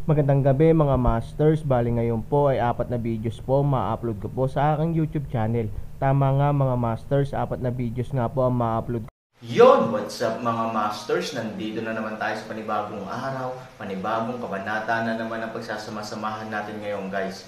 Magandang gabi mga masters, bali ngayon po ay 4 na videos po ma-upload ko po sa aking YouTube channel. Tama nga mga masters, 4 na videos nga po ang ma-upload ko. Yon, what's up mga masters? Nandito na naman tayo sa panibagong araw, panibagong kabanata na naman ang pagsasama-samahan natin ngayon guys.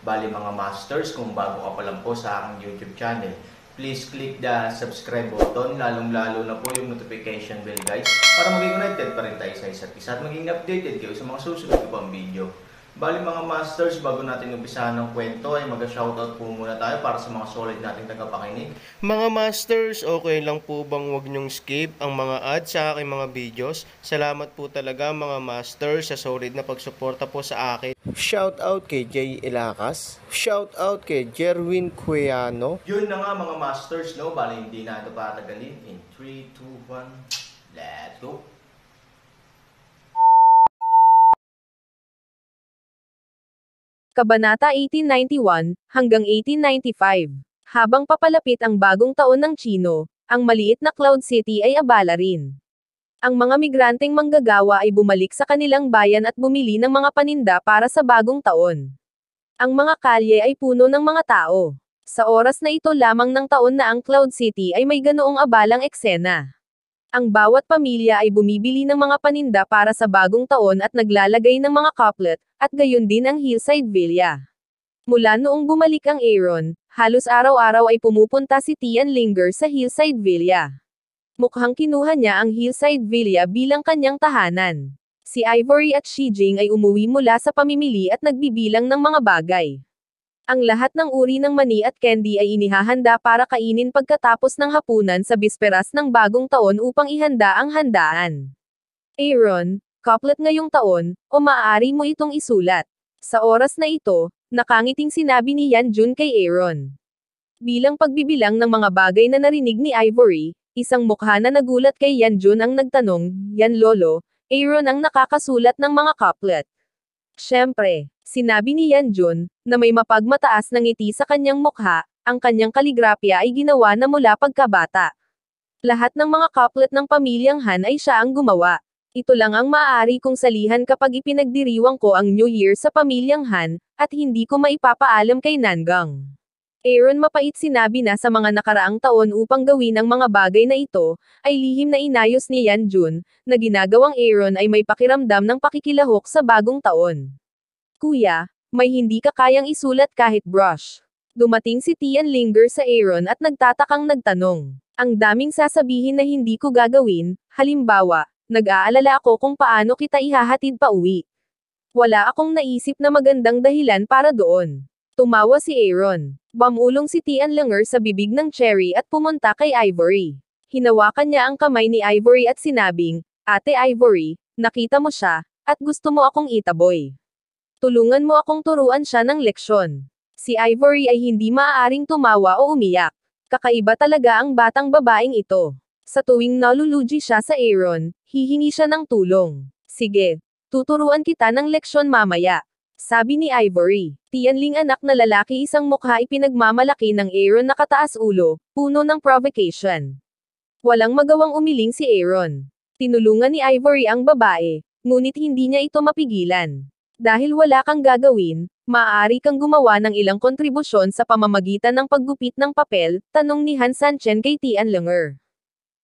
Bali mga masters, kung bago ka pa lang po sa aking YouTube channel, please click the subscribe button, lalong-lalo na po yung notification bell guys, para maging connected pa rin tayo sa isa't isa at maging updated kayo sa mga susunod ko pang video. Bali mga masters, bago natin umpisahan ng kwento ay mag-shoutout po muna tayo para sa mga solid nating tagapakinig. Mga masters, okay lang po bang wag nyong skip ang mga ads sa aking mga videos? Salamat po talaga mga masters sa solid na pagsuporta po sa akin. Shoutout kay Jay Ilacas, shoutout kay Jerwin Cuiano. Yun na nga mga masters, no? Bali hindi na ito patagalin. In 3, 2, 1, let's go! Kabanata 1891 hanggang 1895. Habang papalapit ang bagong taon ng Chino, ang maliit na Cloud City ay abala rin. Ang mga migranteng manggagawa ay bumalik sa kanilang bayan at bumili ng mga paninda para sa bagong taon. Ang mga kalye ay puno ng mga tao. Sa oras na ito lamang ng taon na ang Cloud City ay may ganoong abalang eksena. Ang bawat pamilya ay bumibili ng mga paninda para sa bagong taon at naglalagay ng mga couplet, at gayon din ang Hillside Villa. Mula noong bumalik ang Aaron, halos araw-araw ay pumupunta si Tian Linger sa Hillside Villa. Mukhang kinuha niya ang Hillside Villa bilang kanyang tahanan. Si Ivory at Shijing ay umuwi mula sa pamimili at nagbibilang ng mga bagay. Ang lahat ng uri ng mani at candy ay inihahanda para kainin pagkatapos ng hapunan sa bisperas ng bagong taon upang ihanda ang handaan. Aaron, couplet ngayong taon, o maaari mo itong isulat. Sa oras na ito, nakangiting sinabi ni Yan Jun kay Aaron. Bilang pagbibilang ng mga bagay na narinig ni Ivory, isang mukha na nagulat kay Yan Jun ang nagtanong, Yan Lolo, Aaron ang nakakasulat ng mga couplet. Siyempre, sinabi ni Yan Jun, na may mapagmataas na ngiti sa kanyang mukha, ang kanyang kaligrapya ay ginawa na mula pagkabata. Lahat ng mga couplet ng pamilyang Han ay siya ang gumawa. Ito lang ang maaari kong salihan kapag ipinagdiriwang ko ang New Year sa pamilyang Han, at hindi ko maipapaalam kay Nangang. Aaron mapait sinabi na sa mga nakaraang taon upang gawin ang mga bagay na ito, ay lihim na inayos ni Yan Jun, na ginagawang Aaron ay may pakiramdam ng pakikilahok sa bagong taon. Kuya, may hindi ka kayang isulat kahit brush. Dumating si Tian Linger sa Aaron at nagtatakang nagtanong. Ang daming sasabihin na hindi ko gagawin, halimbawa, nag-aalala ako kung paano kita ihahatid pa uwi. Wala akong naisip na magandang dahilan para doon. Tumawa si Aaron. Bumulong si Tian Linger sa bibig ng Cherry at pumunta kay Ivory. Hinawakan niya ang kamay ni Ivory at sinabing, Ate Ivory, nakita mo siya, at gusto mo akong itaboy. Tulungan mo akong turuan siya ng leksyon. Si Ivory ay hindi maaaring tumawa o umiyak. Kakaiba talaga ang batang babaeng ito. Sa tuwing nalulugi siya sa Aaron, hihingi siya ng tulong. Sige, tuturuan kita ng leksyon mamaya. Sabi ni Ivory. Tianling anak na lalaki isang mukha ipinagmamalaki ng Aaron na kataas ulo, puno ng provocation. Walang magawang umiling si Aaron. Tinulungan ni Ivory ang babae, ngunit hindi niya ito mapigilan. Dahil wala kang gagawin, maaari kang gumawa ng ilang kontribusyon sa pamamagitan ng paggupit ng papel, tanong ni Han Sanchen kay Tian Linger.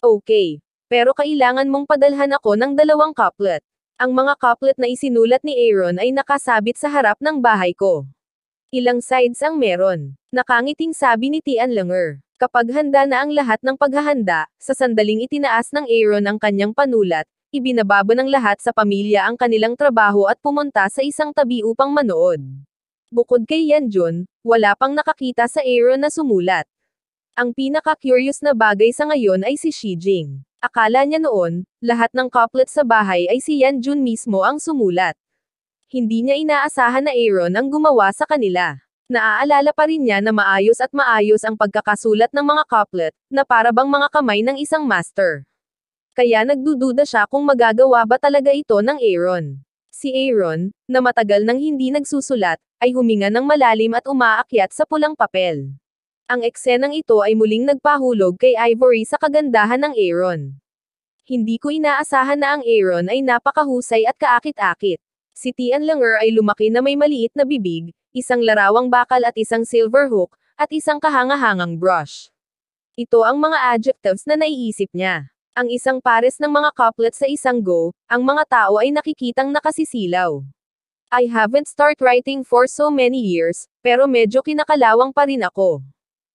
Okay. Pero kailangan mong padalhan ako ng 2 couplet. Ang mga couplet na isinulat ni Aaron ay nakasabit sa harap ng bahay ko. Ilang sides ang meron. Nakangiting sabi ni Tian Linger. Kapag handa na ang lahat ng paghahanda, sa sandaling itinaas ng Aaron ang kanyang panulat, ibinababa ng lahat sa pamilya ang kanilang trabaho at pumunta sa isang tabi upang manood. Bukod kay Yan Jun, wala pang nakakita sa Aaron na sumulat. Ang pinaka-curious na bagay sa ngayon ay si Shijing. Akala niya noon, lahat ng couplet sa bahay ay si Yan Jun mismo ang sumulat. Hindi niya inaasahan na Aaron ang gumawa sa kanila. Naaalala pa rin niya na maayos ang pagkakasulat ng mga couplet, na para bang mga kamay ng isang master. Kaya nagdududa siya kung magagawa ba talaga ito ng Aaron. Si Aaron, na matagal nang hindi nagsusulat, ay huminga ng malalim at umaakyat sa pulang papel. Ang eksenang ito ay muling nagpahulog kay Ivory sa kagandahan ng Aaron. Hindi ko inaasahan na ang Aaron ay napakahusay at kaakit-akit. Si Tian Langer ay lumaki na may maliit na bibig, isang larawang bakal at isang silver hook, at isang kahanga-hangang brush. Ito ang mga adjectives na naiisip niya. Ang isang pares ng mga couplets sa isang go, ang mga tao ay nakikitang nakasisilaw. I haven't start writing for so many years, pero medyo kinakalawang pa rin ako.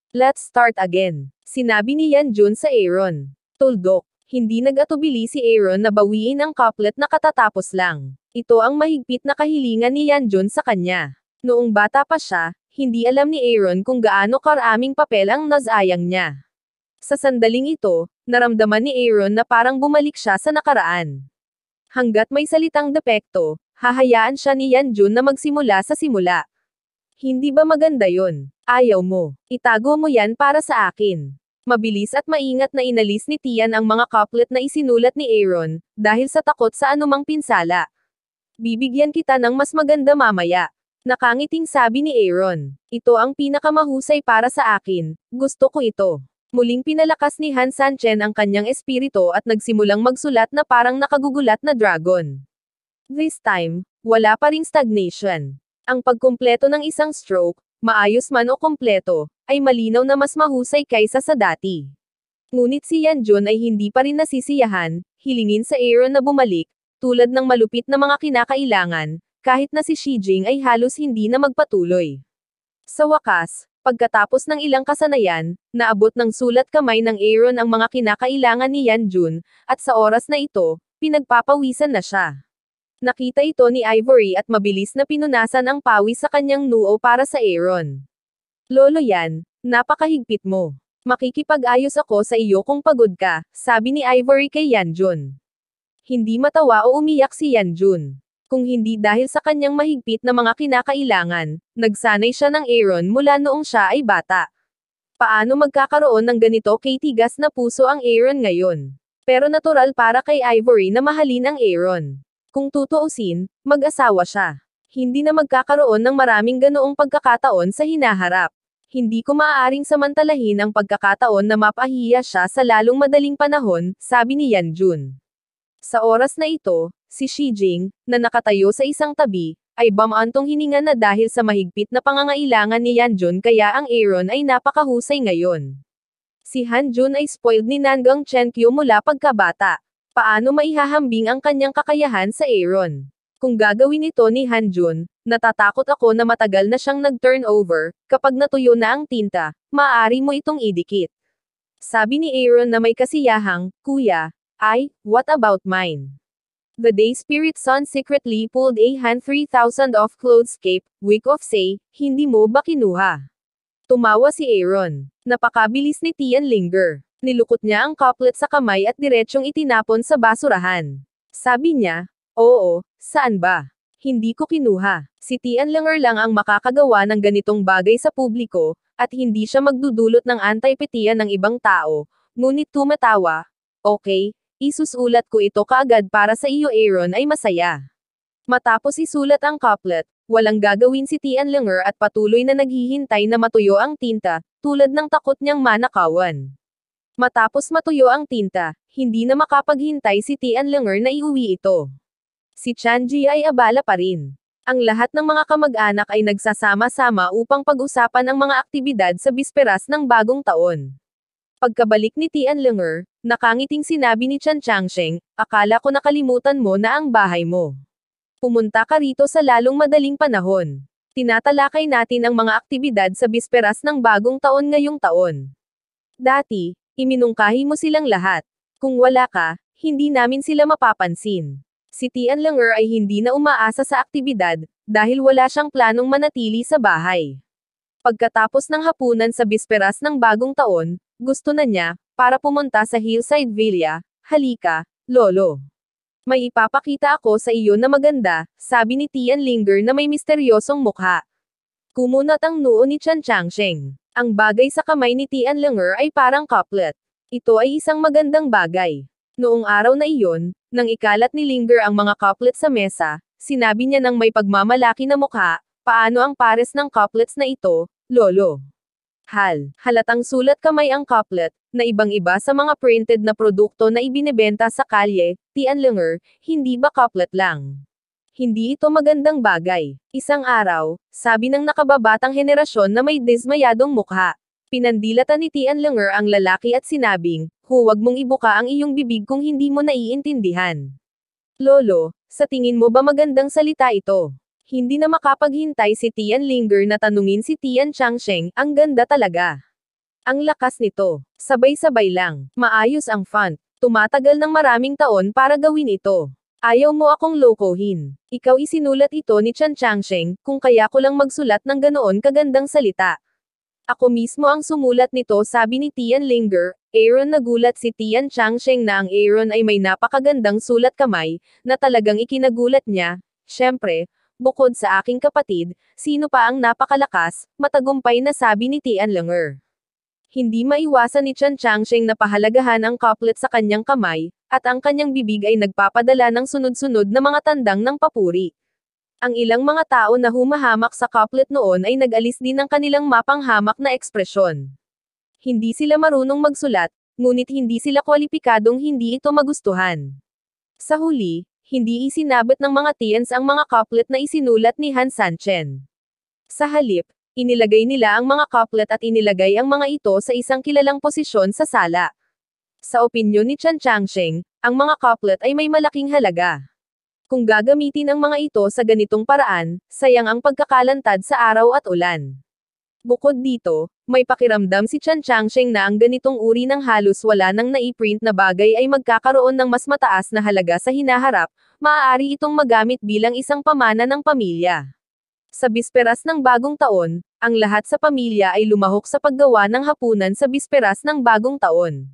Let's start again. Sinabi ni Yan Jun sa Aaron. Tuldok. Hindi nag-atubili si Aaron na bawiin ang couplet na katatapos lang. Ito ang mahigpit na kahilingan ni Yan Jun sa kanya. Noong bata pa siya, hindi alam ni Aaron kung gaano karaming papel ang nasayang niya. Sa sandaling ito, naramdaman ni Aaron na parang bumalik siya sa nakaraan. Hanggat may salitang depekto, hahayaan siya ni Yan Jun na magsimula sa simula. Hindi ba maganda yon? Ayaw mo. Itago mo yan para sa akin. Mabilis at maingat na inalis ni Tian ang mga couplet na isinulat ni Aaron, dahil sa takot sa anumang pinsala. Bibigyan kita ng mas maganda mamaya. Nakangiting sabi ni Aaron. Ito ang pinakamahusay para sa akin, gusto ko ito. Muling pinalakas ni Han Sanchen ang kanyang espiritu at nagsimulang magsulat na parang nakagugulat na dragon. This time, wala pa ring stagnation. Ang pagkumpleto ng isang stroke, maayos man o kompleto, ay malinaw na mas mahusay kaysa sa dati. Ngunit si Yan Jun ay hindi pa rin nasisiyahan, hilingin sa Aaron na bumalik, tulad ng malupit na mga kinakailangan, kahit na si Shi Jing ay halos hindi na magpatuloy. Sa wakas, pagkatapos ng ilang kasanayan, naabot ng sulat kamay ng Aaron ang mga kinakailangan ni Yan Jun, at sa oras na ito, pinagpapawisan na siya. Nakita ito ni Ivory at mabilis na pinunasan ang pawis sa kanyang noo para sa Aaron. Lolo Yan, napakahigpit mo. Makikipag-ayos ako sa iyo kung pagod ka, sabi ni Ivory kay Yan Jun. Hindi matawa o umiyak si Yan Jun. Kung hindi dahil sa kanyang mahigpit na mga kinakailangan, nagsanay siya ng Aaron mula noong siya ay bata. Paano magkakaroon ng ganito kay tigas na puso ang Aaron ngayon? Pero natural para kay Ivory na mahalin ang Aaron. Kung tutuusin, mag-asawa siya. Hindi na magkakaroon ng maraming ganoong pagkakataon sa hinaharap. Hindi ko maaaring samantalahin ang pagkakataon na mapahiya siya sa lalong madaling panahon, sabi ni Yan Jun. Sa oras na ito, si Shi Jing, na nakatayo sa isang tabi, ay bamantong hininga na dahil sa mahigpit na pangangailangan ni Yan Jun kaya ang Aaron ay napakahusay ngayon. Si Han Jun ay spoiled ni Nangang Chenkyu mula pagkabata. Paano maihahambing ang kanyang kakayahan sa Aaron? Kung gagawin ito ni Han Jun, natatakot ako na matagal na siyang nag-turnover, kapag natuyo na ang tinta, maaari mo itong idikit. Sabi ni Aaron na may kasiyahang, Kuya, what about mine? The day Spirit Son secretly pulled a Han 3,000 off clothescape, week of say, hindi mo ba kinuha? Tumawa si Aaron. Napakabilis ni Tian Linger. Nilukot niya ang couplet sa kamay at diretsyong itinapon sa basurahan. Sabi niya, oo, saan ba? Hindi ko kinuha. Si Tian Langer lang ang makakagawa ng ganitong bagay sa publiko, at hindi siya magdudulot ng antipatiya ng ibang tao, ngunit tumatawa. Okay, isusulat ko ito kaagad para sa iyo Aaron ay masaya. Matapos isulat ang couplet, walang gagawin si Tian Langer at patuloy na naghihintay na matuyo ang tinta, tulad ng takot niyang manakawan. Matapos matuyo ang tinta, hindi na makapaghintay si Tian Langer na iuwi ito. Si Chanji ay abala pa rin. Ang lahat ng mga kamag-anak ay nagsasama-sama upang pag-usapan ang mga aktibidad sa bisperas ng bagong taon. Pagkabalik ni Tian Langer, nakangiting sinabi ni Chan Changsheng, akala ko nakalimutan mo na ang bahay mo. Pumunta ka rito sa lalong madaling panahon. Tinatalakay natin ang mga aktibidad sa bisperas ng bagong taon ngayong taon. Dati, iminungkahi mo silang lahat. Kung wala ka, hindi namin sila mapapansin. Si Tian Langer ay hindi na umaasa sa aktibidad, dahil wala siyang planong manatili sa bahay. Pagkatapos ng hapunan sa bisperas ng bagong taon, gusto na niya, para pumunta sa Hillside Villa, halika, Lolo. May ipapakita ako sa iyo na maganda, sabi ni Tian Linger na may misteryosong mukha. Kumunat ang noo ni Chan Changsheng. Ang bagay sa kamay ni Tian Langer ay parang couplet. Ito ay isang magandang bagay. Noong araw na iyon, nang ikalat ni Linger ang mga couplet sa mesa, sinabi niya ng may pagmamalaki na mukha, paano ang pares ng couplets na ito, Lolo? Halatang sulat kamay ang couplet, na ibang-iba sa mga printed na produkto na ibinebenta sa kalye, Tianlenger, hindi ba couplet lang? Hindi ito magandang bagay. Isang araw, sabi ng nakababatang henerasyon na may dismayadong mukha. Pinandilatan ni Tianlenger ang lalaki at sinabing, huwag mong ibuka ang iyong bibig kung hindi mo naiintindihan. Lolo, sa tingin mo ba magandang salita ito? Hindi na makapaghintay si Tianlenger na tanungin si Tian Changsheng, ang ganda talaga. Ang lakas nito. Sabay-sabay lang. Maayos ang font. Tumatagal ng maraming taon para gawin ito. Ayaw mo akong lokohin. Ikaw isinulat ito ni Chan Changsheng, kung kaya ko lang magsulat ng ganoon kagandang salita. Ako mismo ang sumulat nito, sabi ni Tianlenger. Aaron, nagulat si Tian Changsheng na ang Aaron ay may napakagandang sulat kamay, na talagang ikinagulat niya. Siyempre, bukod sa aking kapatid, sino pa ang napakalakas, matagumpay na sabi ni Tianlenger. Hindi maiwasan ni Chan Changsheng na pahalagahan ang couplet sa kanyang kamay, at ang kanyang bibig ay nagpapadala ng sunod-sunod na mga tandang ng papuri. Ang ilang mga tao na humahamak sa couplet noon ay nag-alis din ng kanilang mapanghamak na ekspresyon. Hindi sila marunong magsulat, ngunit hindi sila kwalipikadong hindi ito magustuhan. Sa huli, hindi isinabot ng mga Tians ang mga couplet na isinulat ni Han Sanchen. Sa halip, inilagay nila ang mga couplet at inilagay ang mga ito sa isang kilalang posisyon sa sala. Sa opinyon ni Chan Changsheng, ang mga couplet ay may malaking halaga. Kung gagamitin ang mga ito sa ganitong paraan, sayang ang pagkakalantad sa araw at ulan. Bukod dito, may pakiramdam si Chan Changsheng na ang ganitong uri ng halos wala nang naiprint na bagay ay magkakaroon ng mas mataas na halaga sa hinaharap, maaari itong magamit bilang isang pamana ng pamilya. Sa bisperas ng bagong taon, ang lahat sa pamilya ay lumahok sa paggawa ng hapunan sa bisperas ng bagong taon.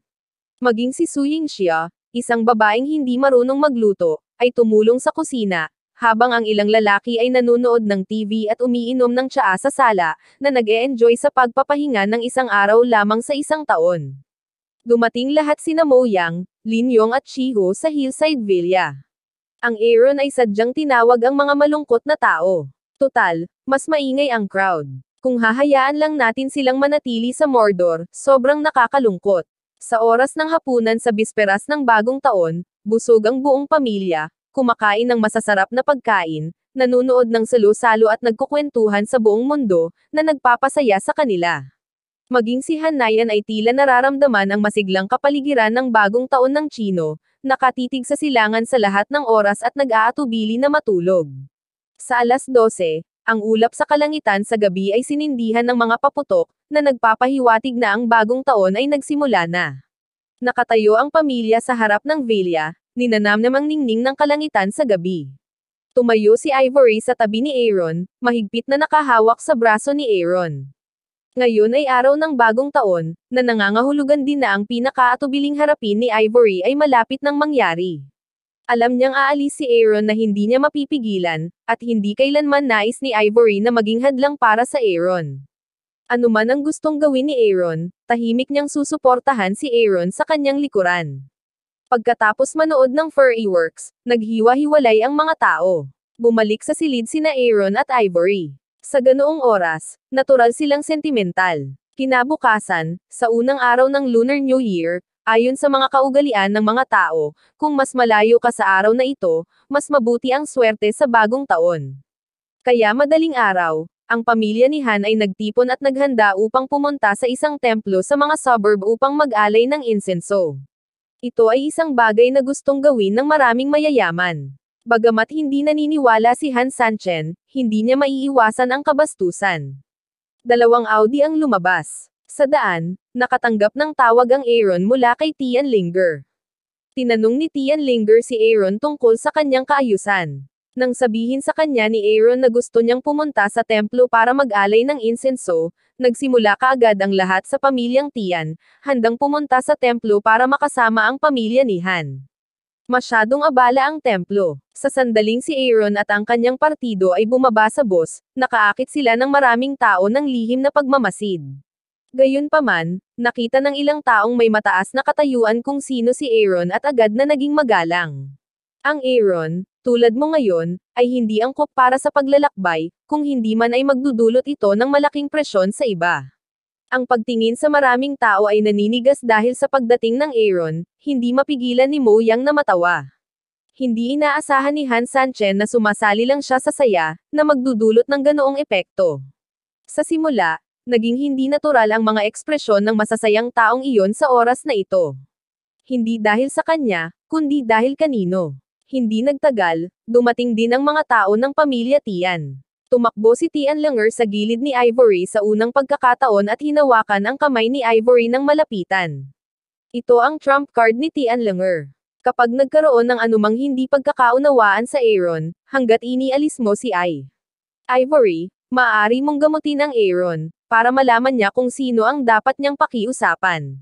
Maging si Su Yingxia, isang babaeng hindi marunong magluto, ay tumulong sa kusina, habang ang ilang lalaki ay nanonood ng TV at umiinom ng tsaa sa sala, na nag-e-enjoy sa pagpapahinga ng isang araw lamang sa isang taon. Dumating lahat sina Mo Yang, Lin Yong at Chiho sa Hillside Villa. Ang Aaron ay sadyang tinawag ang mga malungkot na tao. Total, mas maingay ang crowd. Kung hahayaan lang natin silang manatili sa Mordor, sobrang nakakalungkot. Sa oras ng hapunan sa bisperas ng bagong taon, busog ang buong pamilya, kumakain ng masasarap na pagkain, nanunood ng salo-salo at nagkukwentuhan sa buong mundo, na nagpapasaya sa kanila. Maging si Hanayan ay tila nararamdaman ang masiglang kapaligiran ng bagong taon ng Chino, nakatitig sa silangan sa lahat ng oras at nag-aatubili na matulog. Sa alas 12, ang ulap sa kalangitan sa gabi ay sinindihan ng mga paputok, na nagpapahiwatig na ang bagong taon ay nagsimula na. Nakatayo ang pamilya sa harap ng villa, ninanamnamang ningning ng kalangitan sa gabi. Tumayo si Ivory sa tabi ni Aaron, mahigpit na nakahawak sa braso ni Aaron. Ngayon ay araw ng bagong taon, na nangangahulugan din na ang pinakaatubiling harapin ni Ivory ay malapit nang mangyari. Alam niyang aalis si Aaron na hindi niya mapipigilan, at hindi kailanman nais ni Ivory na maging hadlang para sa Aaron. Ano man ang gustong gawin ni Aaron, tahimik niyang susuportahan si Aaron sa kanyang likuran. Pagkatapos manood ng fireworks, naghiwa-hiwalay ang mga tao. Bumalik sa silid sina Aaron at Ivory. Sa ganoong oras, natural silang sentimental. Kinabukasan, sa unang araw ng Lunar New Year, ayon sa mga kaugalian ng mga tao, kung mas malayo ka sa araw na ito, mas mabuti ang swerte sa bagong taon. Kaya madaling araw, ang pamilya ni Han ay nagtipon at naghanda upang pumunta sa isang templo sa mga suburb upang mag-alay ng insenso. Ito ay isang bagay na gustong gawin ng maraming mayayaman. Bagamat hindi naniniwala si Han Sanchen, hindi niya maiiwasan ang kabastusan. Dalawang Audi ang lumabas. Sa daan, nakatanggap ng tawag ang Aaron mula kay Tianlenger. Tinanong ni Tianlenger si Aaron tungkol sa kanyang kaayusan. Nang sabihin sa kanya ni Aaron na gusto niyang pumunta sa templo para mag-alay ng insenso, nagsimula kaagad ang lahat sa pamilyang Tian, handang pumunta sa templo para makasama ang pamilya ni Han. Masyadong abala ang templo. Sa sandaling si Aaron at ang kanyang partido ay bumaba sa bus, nakaakit sila ng maraming tao ng lihim na pagmamasid. Gayunpaman, nakita ng ilang taong may mataas na katayuan kung sino si Aaron at agad na naging magalang. Ang Aaron, tulad mo ngayon, ay hindi angkop para sa paglalakbay, kung hindi man ay magdudulot ito ng malaking presyon sa iba. Ang pagtingin sa maraming tao ay naninigas dahil sa pagdating ng Aaron, hindi mapigilan ni Mo Yang na matawa. Hindi inaasahan ni Han Sanchen na sumasali lang siya sa saya, na magdudulot ng ganoong epekto. Sa simula, naging hindi natural ang mga ekspresyon ng masasayang taong iyon sa oras na ito. Hindi dahil sa kanya, kundi dahil kanino. Hindi nagtagal, dumating din ang mga tao ng pamilya Tian. Tumakbo si Tian Langer sa gilid ni Ivory sa unang pagkakataon at hinawakan ang kamay ni Ivory ng malapitan. Ito ang trump card ni Tian Langer. Kapag nagkaroon ng anumang hindi pagkakaunawaan sa Aaron, hanggat inialis mo si Ivory, maaari mong gamutin ang Aaron, para malaman niya kung sino ang dapat niyang pakiusapan.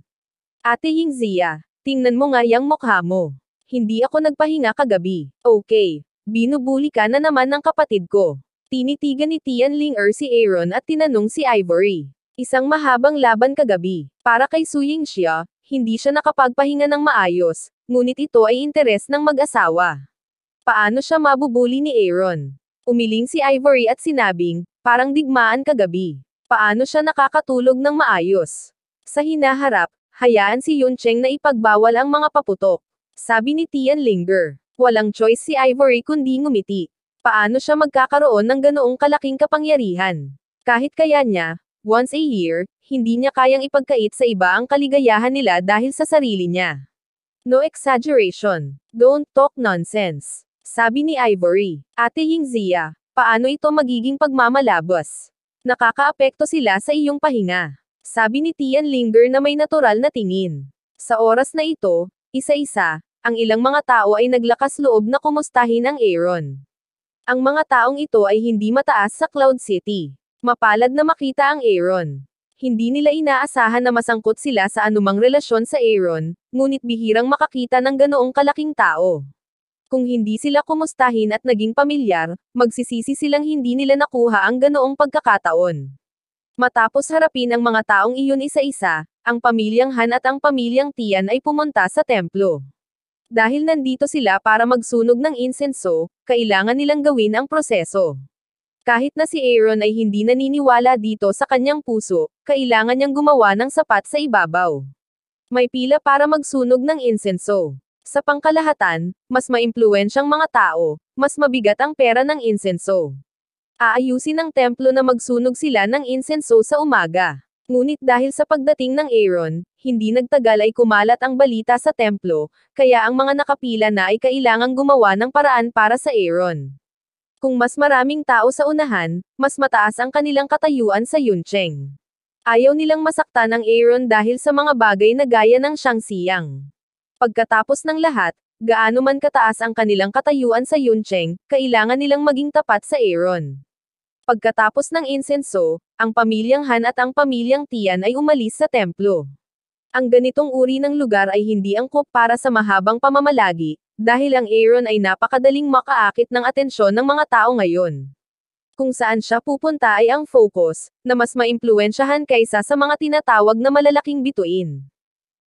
Ate Yingzia, tingnan mo nga yang mukha mo. Hindi ako nagpahinga kagabi. Okay, binubuli ka na naman ng kapatid ko. Tinitigan ni Tian Linger si Aaron at tinanong si Ivory. Isang mahabang laban kagabi. Para kay Su Yingxia, hindi siya nakapagpahinga ng maayos, ngunit ito ay interes ng mag-asawa. Paano siya mabubuli ni Aaron? Umiling si Ivory at sinabing, parang digmaan kagabi. Paano siya nakakatulog ng maayos? Sa hinaharap, hayaan si Yun Cheng na ipagbawal ang mga paputok. Sabi ni Tian Linger. Walang choice si Ivory kundi ngumiti. Paano siya magkakaroon ng ganoong kalaking kapangyarihan? Kahit kaya niya, once a year, hindi niya kayang ipagkait sa iba ang kaligayahan nila dahil sa sarili niya. No exaggeration. Don't talk nonsense. Sabi ni Ivory. Ate Yingzia, paano ito magiging pagmamalabos? Nakakaapekto sila sa iyong pahinga. Sabi ni Tian Linger na may natural na tingin. Sa oras na ito, isa-isa, ang ilang mga tao ay naglakas loob na kumustahin ang Aaron. Ang mga taong ito ay hindi mataas sa Cloud City. Mapalad na makita ang Aaron. Hindi nila inaasahan na masangkot sila sa anumang relasyon sa Aaron, ngunit bihirang makakita ng ganoong kalaking tao. Kung hindi sila kumustahin at naging pamilyar, magsisisi silang hindi nila nakuha ang ganoong pagkakataon. Matapos harapin ang mga taong iyon isa-isa, ang pamilyang Han at ang pamilyang Tian ay pumunta sa templo. Dahil nandito sila para magsunog ng insenso, kailangan nilang gawin ang proseso. Kahit na si Aaron ay hindi naniniwala dito sa kanyang puso, kailangan niyang gumawa ng sapat sa ibabaw. May pila para magsunog ng insenso. Sa pangkalahatan, mas maimpluwensyang mga tao, mas mabigat ang pera ng insenso. Aayusin ng templo na magsunog sila ng insenso sa umaga. Ngunit dahil sa pagdating ng Aaron, hindi nagtagal ay kumalat ang balita sa templo, kaya ang mga nakapila na ay kailangang gumawa ng paraan para sa Aaron. Kung mas maraming tao sa unahan, mas mataas ang kanilang katayuan sa Yuncheng. Ayaw nilang masaktan ang Aaron dahil sa mga bagay na gaya ng Xiangxiang. Pagkatapos ng lahat, gaano man kataas ang kanilang katayuan sa Yuncheng, kailangan nilang maging tapat sa Aaron. Pagkatapos ng insenso, ang pamilyang Han at ang pamilyang Tian ay umalis sa templo. Ang ganitong uri ng lugar ay hindi angkop para sa mahabang pamamalagi, dahil ang Aaron ay napakadaling makaakit ng atensyon ng mga tao ngayon. Kung saan siya pupunta ay ang focus, na mas maimpluwensyahan kaysa sa mga tinatawag na malalaking bituin.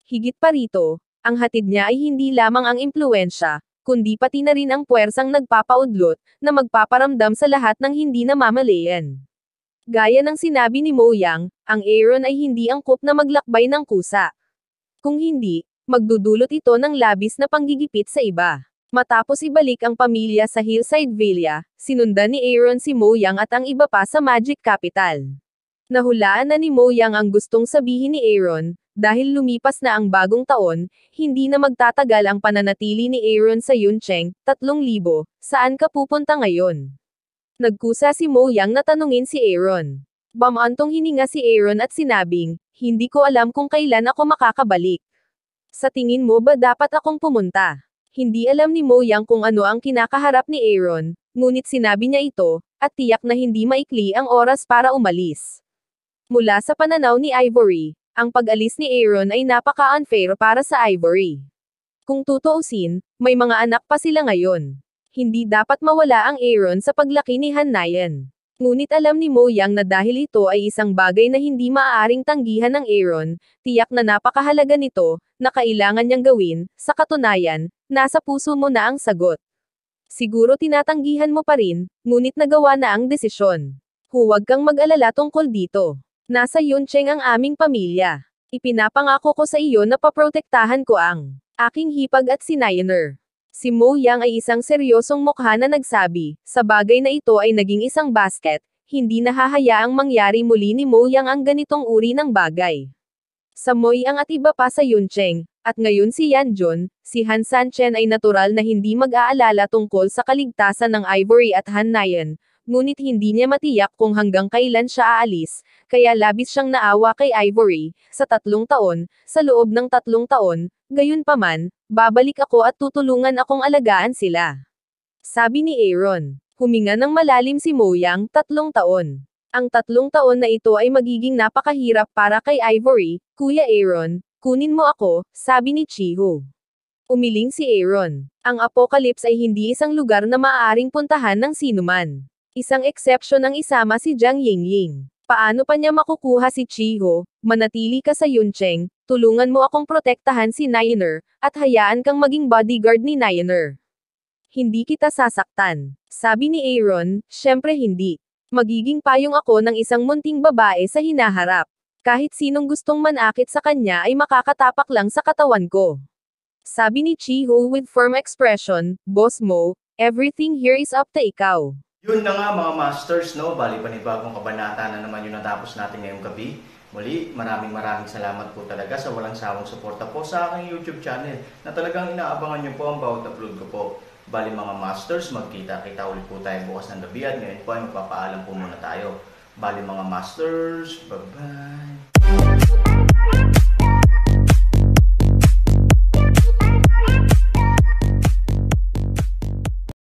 Higit pa rito, ang hatid niya ay hindi lamang ang impluwensya, kundi pati na rin ang puwersang nagpapaudlot, na magpaparamdam sa lahat ng hindi namamalayan. Gaya ng sinabi ni Mo Yang, ang Aaron ay hindi angkop na maglakbay ng kusa. Kung hindi, magdudulot ito ng labis na panggigipit sa iba. Matapos ibalik ang pamilya sa Hillside Villa, sinundan ni Aaron si Mo Yang at ang iba pa sa Magic Capital. Nahulaan na ni Mo Yang ang gustong sabihin ni Aaron, dahil lumipas na ang bagong taon, hindi na magtatagal ang pananatili ni Aaron sa Yuncheng, 3,000, saan ka pupunta ngayon? Nagkusa si Mo Yang na tanungin si Aaron. Bamantong hininga si Aaron at sinabing, hindi ko alam kung kailan ako makakabalik. Sa tingin mo ba dapat akong pumunta? Hindi alam ni Mo Yang kung ano ang kinakaharap ni Aaron, ngunit sinabi niya ito, at tiyak na hindi maikli ang oras para umalis. Mula sa pananaw ni Ivory, ang pag-alis ni Aaron ay napaka-unfair para sa Ivory. Kung tutuusin, may mga anak pa sila ngayon. Hindi dapat mawala ang Aaron sa paglaki ni Han Nayan. Ngunit alam ni Mo Yang na dahil ito ay isang bagay na hindi maaaring tanggihan ng Aaron, tiyak na napakahalaga nito, na kailangan niyang gawin. Sa katunayan, nasa puso mo na ang sagot. Siguro tinatanggihan mo pa rin, ngunit nagawa na ang desisyon. Huwag kang mag-alala tungkol dito. Nasa Yuncheng ang aming pamilya. Ipinapangako ko sa iyo na paprotektahan ko ang aking hipag at si Niner. Si Mo Yang ay isang seryosong mukha na nagsabi, sa bagay na ito ay naging isang basket, hindi nahahayaang mangyari muli ni Mo Yang ang ganitong uri ng bagay. Sa Moyang at iba pa sa Yuncheng, at ngayon si Yanjun, si Han Sanchen ay natural na hindi mag-aalala tungkol sa kaligtasan ng Ivory at Han Nayan, ngunit hindi niya matiyak kung hanggang kailan siya aalis, kaya labis siyang naawa kay Ivory, sa 3 taon, sa loob ng 3 taon, gayunpaman, babalik ako at tutulungan akong alagaan sila. Sabi ni Aaron. Huminga ng malalim si Moyang, 3 taon. Ang 3 taon na ito ay magiging napakahirap para kay Ivory, Kuya Aaron, kunin mo ako, sabi ni Chiho. Umiling si Aaron. Ang apocalypse ay hindi isang lugar na maaaring puntahan ng sinuman. Isang eksepsyon ang isama si Jiang Yingying. Paano pa niya makukuha si Chiho? Manatili ka sa Yuncheng, tulungan mo akong protektahan si Niner, at hayaan kang maging bodyguard ni Niner. Hindi kita sasaktan. Sabi ni Aaron, syempre hindi. Magiging payong ako ng isang munting babae sa hinaharap. Kahit sinong gustong manakit sa kanya ay makakatapak lang sa katawan ko. Sabi ni Chiho with firm expression, Boss Mo, everything here is up to ikaw. Yun na nga mga masters, no? Bali panibagong kabanata na naman yung natapos natin ngayong gabi. Muli, maraming salamat po talaga sa walang sawang suporta po sa aking YouTube channel na talagang inaabangan nyo po ang bawat upload ko po. Bali mga masters, magkita-kita ulit po tayo bukas ng gabi at ngayon po ay magpapaalam po muna tayo. Bali mga masters, bye-bye!